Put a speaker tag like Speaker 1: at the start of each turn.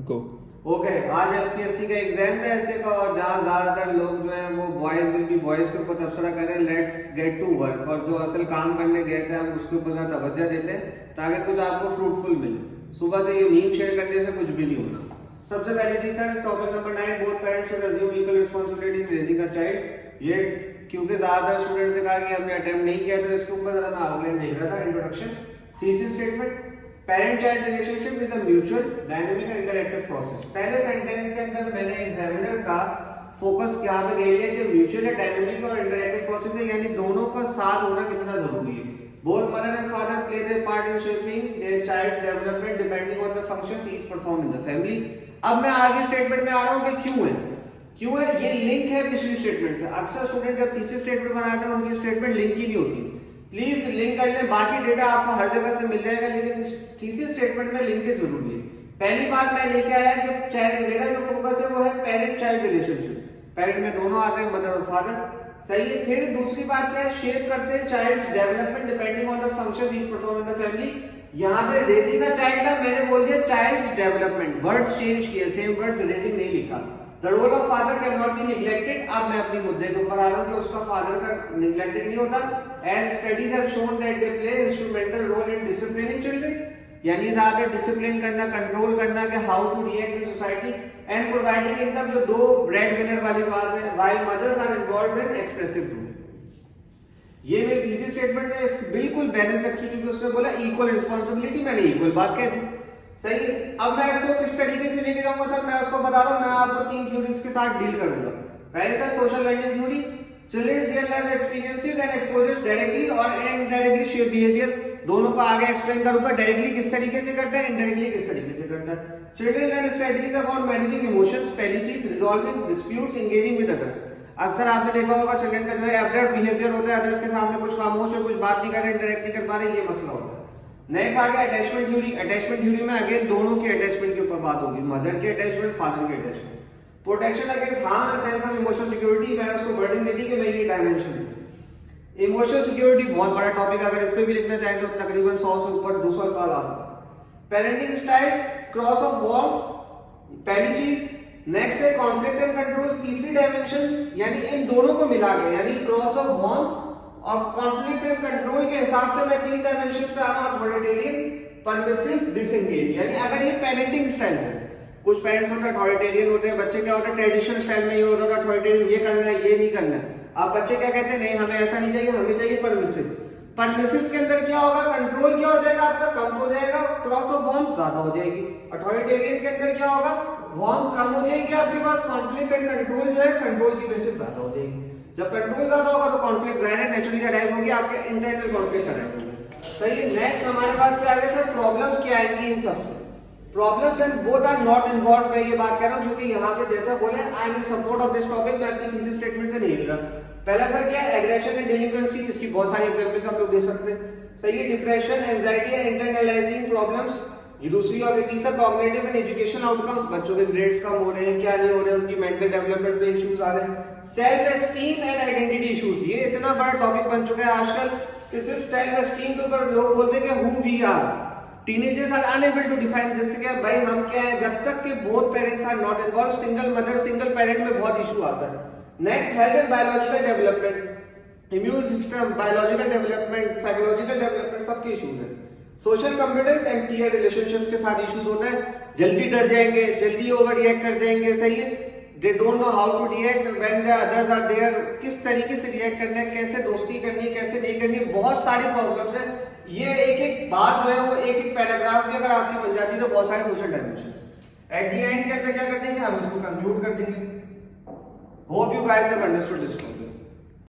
Speaker 1: go.
Speaker 2: Okay आज FPSC का exam था ऐसे का, और जहाँ ज्यादातर लोग जो है वो बॉयज विल बी बॉयज के ऊपर तबसरा कर रहे हैं, लेट्स गेट टू वर्क, और जो असल काम करने गए थे हम उसके ऊपर ज्यादा तवज्जो देते हैं ताकि कुछ आपको फ्रूटफुल मिले। सुबह से ये मीम शेयर करने से कुछ भी नहीं होना। सबसे पहली चीज sir, topic number 9, both parents should assume equal responsibility in raising a child. ये क्योंकि ज्यादातर स्टूडेंट से कहा कि हमने अटेम्प्ट नहीं किया, तो इसके ऊपर जरा मैं आउटलाइन देख रहा था, introduction. Thesis statement, parent child relationship is a mutual dynamic and interactive process. पहले सेंटेंस के अंदर मैंने एग्जामिनर का फोकस यहाँ पे ले लिया कि म्यूचुअल डायनामिक और इंटरैक्टिव प्रोसेस है, यानी दोनों का साथ होना कितना जरूरी है। Both mother and father play their part in shaping their child's development depending on the functions each perform in the family. अब मैं आगे स्टेटमेंट में आ रहा हूँ कि क्यों है, ये लिंक है पिछली स्टेटमेंट से। अक्सर स्टूडेंट जब तीसरी स्टेटमेंट बनाते हैं उनकी स्टेटमेंट लिंक ही नहीं होती। प्लीज लिंक कर लें, बाकी डेटा आपको हर जगह से मिल जाएगा, लेकिन तीसरी स्टेटमेंट में लिंक जरूरी है। पहली बात मैं लेके आया कि चाइल्ड, मेरा जो फोकस है वो है पेरेंट चाइल्ड रिलेशनशिप। पेरेंट में दोनों आते हैं, मदर और फादर, सही है। फिर दूसरी बात क्या है, शेप करते हैं child's development depending on the function each perform in the family. यहाँ पे रेजिंग का चाइल्ड था, मैंने बोल दिया चाइल्ड्स डेवलपमेंट, वर्ड्स चेंज किए, सेम वर्ड्स रेजिंग नहीं लिखा। The role of father can not be neglected. अब मैं अपनी मुद्दे के ऊपर आ रहा हूँ कि उसका फादर का निग्लेक्टेड नहीं होता। As studies have shown that they play instrumental role in disciplining children, यानी जहाँ पे डिसिप्लिन करना, कंट्रोल करना कि how to react in society and providing income, जो दो ब्रेड विनर वाली बात है, while mothers are involved in expressive role. ये मेरी तीसरी स्टेटमेंट है, बिल्कुल बैलेंस रखी, क्योंकि उसने बोला इक्वल रिस्पांसिबिलिटी, मैंने इक्वल बात कह दी, सही है। अब मैं इसको किस तरीके से लेके जाऊंगा सर, मैं उसको बता रहा हूं, मैं आपको 3 थ्योरीज के साथ डील करूंगा। पहले sir social learning theory, children's real life experiences and exposures directly और इनडायरेक्टली शेप बिहेवियर। दोनों को आगे एक्सप्लेन करूंगा, डायरेक्टली किस तरीके से करता है, इनडायरेक्टली किस तरीके से करता है। Children learn strategies about managing emotions, पहली चीज resolving disputes, engaging with others. अक्सर आपने देखा होगा चिल्ड्रन का जो है एब्रप्ट बिहेवियर होता है, अदर्स के सामने कुछ खामोश है, कुछ बात नहीं कर रहे, इंटरेक्ट नहीं कर पा रहे, ये मसला होता है। नेक्स्ट आ गया अटैचमेंट थ्योरी। अटैचमेंट थ्योरी में अगेन दोनों के अटैचमेंट के ऊपर बात होगी, मदर के अटैचमेंट, फादर के attachment. Protection against harm and sense of emotional security, मैंने उसको वर्डिंग दे दी कि मैं ये डायमेंशन है। इमोशनल सिक्योरिटी बहुत बड़ा टॉपिक है, अगर इस पे भी लिखना चाहें तो तकरीबन 100 से ऊपर 200 अल्फाज आ सकते हैं। Parenting styles, cross of warmth, पहली चीज। नेक्स्ट है कॉन्फ्लिक्ट एंड कंट्रोल, तीसरी डायमेंशंस, यानी इन दोनों को मिला के, यानी क्रॉस ऑफ वार्मथ और कॉन्फ्लिक्ट एंड कंट्रोल के हिसाब से मैं 3 डायमेंशंस पे आ रहा हूं, अथॉरिटेरियन, परमिसिव, डिसएंगेज। यानी अगर ये पेरेंटिंग स्टाइल है, कुछ पेरेंट्स होते हैं अथॉरिटेरियन होते हैं, बच्चे क्या होते हैं ट्रेडिशनल स्टाइल में, ये होता है अथॉरिटेरियन, ये करना है, ये नहीं करना है। अब बच्चे क्या कहते हैं, नहीं हमें ऐसा नहीं चाहिए, हमें चाहिए परमिसिव। परमिसिव के अंदर क्या होगा, कंट्रोल क्या हो जाएगा आपका, कम हो जाएगा, क्रॉस ऑफ वार्मथ ज्यादा हो जाएगी। अथॉरिटेरियन के अंदर क्या होगा, वार्मथ कम हो जाएगी आपके पास, कॉन्फ्लिक्ट एंड कंट्रोल जो है कंट्रोल की बेसिस ज्यादा हो जाएगी। जब कंट्रोल ज्यादा होगा तो कॉन्फ्लिक्ट ज्यादा नेचुरली अराइव होगी, आपके इंटरनल कॉन्फ्लिक्ट अराइव होंगे, सही है। नेक्स्ट हमारे पास क्या आएगा सर, प्रॉब्लम्स क्या आएंगी इन सबसे। Problems and both are not involve, मैं ये बात कह रहा हूं क्योंकि यहाँ पे जैसा बोले I am in support of this topic, मैं अपनी थीसिस स्टेटमेंट से नहीं हिल रहा। पहला सर क्या है, एग्रेशन एंड डेलिक्वेंसी, इसकी बहुत सारी एग्जांपल्स हम लोग दे सकते हैं, सही है। Depression, anxiety and internalising problems, ये दूसरी और तीसरा कॉग्निटिव एंड एजुकेशन आउटकम, बच्चों के ग्रेड्स कम हो रहे हैं, क्या नहीं हो रहे, उनकी मेंटल डेवलपमेंट पे इश्यूज आ रहे हैं। Self esteem and identity issues, ये इतना बड़ा टॉपिक बन चुका है आजकल कि सिर्फ सेल्फ एस्टीम के ऊपर लोग बोलते हैं कि who we are. Teenagers are unable to define this, क्या भाई हम क्या है, जब तक कि both parents are not involve, single mother single parent में बहुत इशू आता है। Next health and biological development, immune system, biological development, psychological development, सबके इश्यूज हैं। Social confidence and clear relationships के साथ इश्यूज होते हैं, जल्दी डर जाएंगे, जल्दी ओवर रिएक्ट कर जाएंगे, सही है। They don't know how to react when the others are there, किस तरीके से रिएक्ट करना है, कैसे दोस्ती करनी है, कैसे नहीं करनी, बहुत सारी प्रॉब्लम्स हैं। ये एक एक बात जो है वो एक एक पैराग्राफ भी अगर आपकी बन जाती है तो बहुत सारे social dimensions. At the end के अंदर क्या कर देंगे, हम इसको कंक्लूड कर देंगे। Hope you guys have understood this.